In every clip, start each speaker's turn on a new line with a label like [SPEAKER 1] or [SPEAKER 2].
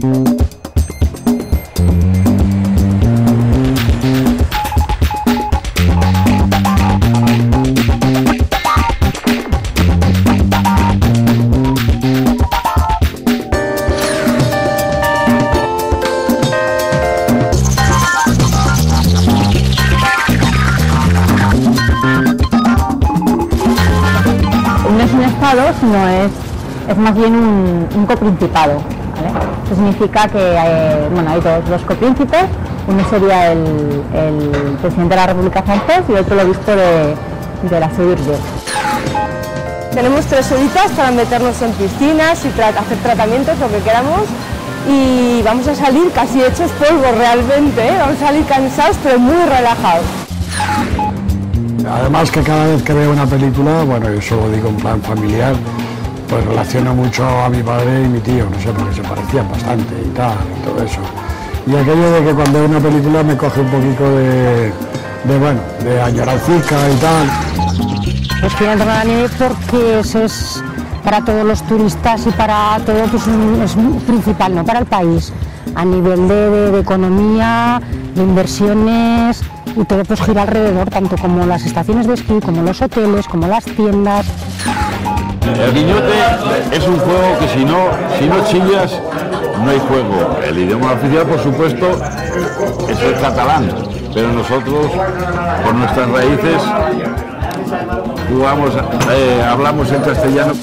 [SPEAKER 1] No es un estado, sino es más bien un coprincipado, ¿vale? Eso significa que hay dos copríncipes, uno sería el presidente de la República Francés y otro el obispo de la Seu-d'Urgell.
[SPEAKER 2] Tenemos 3 horitas para meternos en piscinas y hacer tratamientos, lo que queramos, y vamos a salir casi hechos polvo realmente, ¿eh? Vamos a salir cansados pero muy relajados.
[SPEAKER 3] Además que cada vez que veo una película, bueno, eso lo digo en plan familiar, pues relaciono mucho a mi padre y mi tío, no sé, porque se parecían bastante y tal, y todo eso. Y aquello de que cuando veo una película me coge un poquito de añorancica y tal.
[SPEAKER 4] Pues quiero entrar a la nieve porque eso es para todos los turistas y para todo, pues es principal, ¿no? Para el país, a nivel de economía, de inversiones, y todo pues gira alrededor, tanto como las estaciones de esquí, como los hoteles, como las tiendas.
[SPEAKER 5] El guiñote es un juego que si no chillas, no hay juego. El idioma oficial, por supuesto, es el catalán, pero nosotros, por nuestras raíces, hablamos en castellano.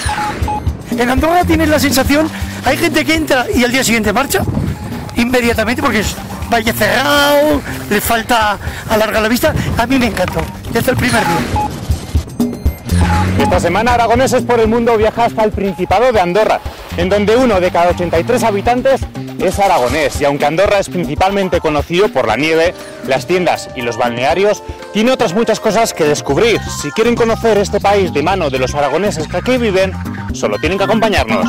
[SPEAKER 6] En Andorra tienes la sensación, hay gente que entra y al día siguiente marcha, inmediatamente, porque es valle cerrado, le falta alargar la vista. A mí me encantó, desde el primer día.
[SPEAKER 7] Esta semana Aragoneses por el Mundo viaja hasta el Principado de Andorra, en donde 1 de cada 83 habitantes es aragonés, y aunque Andorra es principalmente conocido por la nieve, las tiendas y los balnearios, tiene otras muchas cosas que descubrir. Si quieren conocer este país de mano de los aragoneses que aquí viven, solo tienen que acompañarnos.